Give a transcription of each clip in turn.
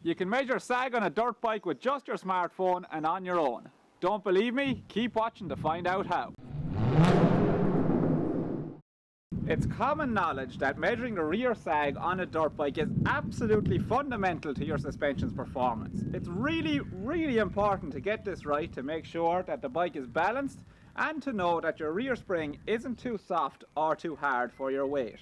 You can measure sag on a dirt bike with just your smartphone and on your own. Don't believe me? Keep watching to find out how. It's common knowledge that measuring the rear sag on a dirt bike is absolutely fundamental to your suspension's performance. It's really important to get this right to make sure that the bike is balanced and to know that your rear spring isn't too soft or too hard for your weight.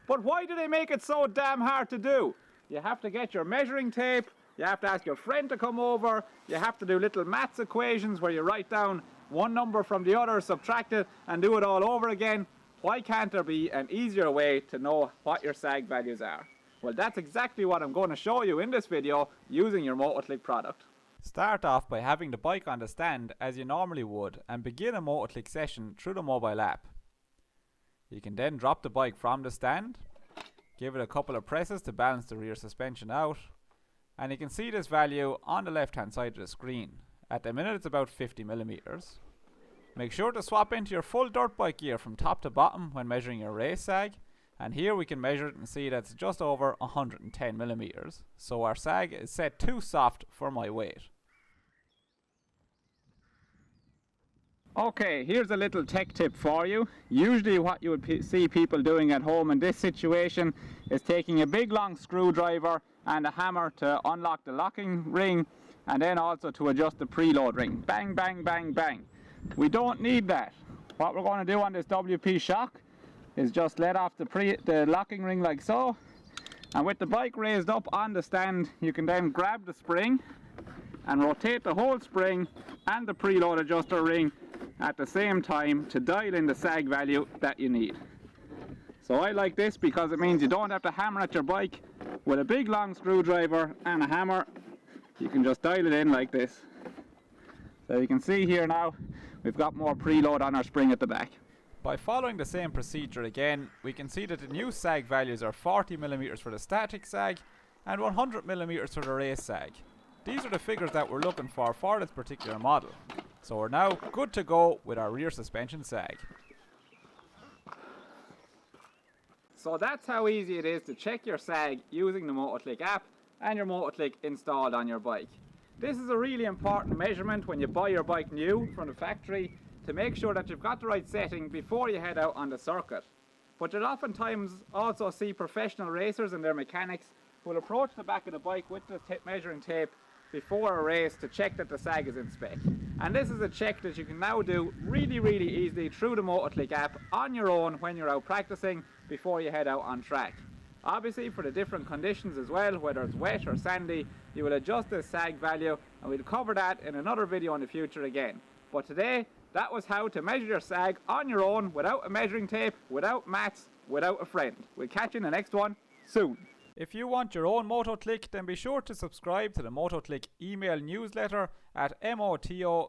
But why do they make it so damn hard to do? You have to get your measuring tape, you have to ask your friend to come over, you have to do little maths equations where you write down one number from the other, subtract it and do it all over again. Why can't there be an easier way to know what your sag values are? Well, that's exactly what I'm going to show you in this video using your Motoklik product. Start off by having the bike on the stand as you normally would and begin a Motoklik session through the mobile app. You can then drop the bike from the stand, give it a couple of presses to balance the rear suspension out, and you can see this value on the left hand side of the screen. At the minute it's about 50 millimeters. Make sure to swap into your full dirt bike gear from top to bottom when measuring your race sag, and here we can measure it and see that it's just over 110 millimeters. So our sag is set too soft for my weight. Okay, here's a little tech tip for you. Usually what you would see people doing at home in this situation is taking a big long screwdriver and a hammer to unlock the locking ring and then also to adjust the preload ring. Bang, bang, bang, bang. We don't need that. What we're going to do on this WP shock is just let off the locking ring like so, and with the bike raised up on the stand you can then grab the spring and rotate the whole spring and the preload adjuster ring at the same time to dial in the sag value that you need. So I like this because it means you don't have to hammer at your bike with a big long screwdriver and a hammer. You can just dial it in like this. So you can see here now we've got more preload on our spring at the back. By following the same procedure again, we can see that the new sag values are 40 millimeters for the static sag and 100 millimeters for the race sag. These are the figures that we're looking for this particular model. So we're now good to go with our rear suspension sag. So that's how easy it is to check your sag using the Motoklik app and your Motoklik installed on your bike. This is a really important measurement when you buy your bike new from the factory to make sure that you've got the right setting before you head out on the circuit. But you'll oftentimes also see professional racers and their mechanics who will approach the back of the bike with the measuring tape before a race to check that the sag is in spec. And this is a check that you can now do really easily through the Motoklik app on your own when you're out practicing before you head out on track. Obviously for the different conditions as well, whether it's wet or sandy, you will adjust the sag value and we'll cover that in another video in the future again. But today, that was how to measure your sag on your own without a measuring tape, without maths, without a friend. We'll catch you in the next one soon. If you want your own Motoklik, then be sure to subscribe to the Motoklik email newsletter at motoklik.com.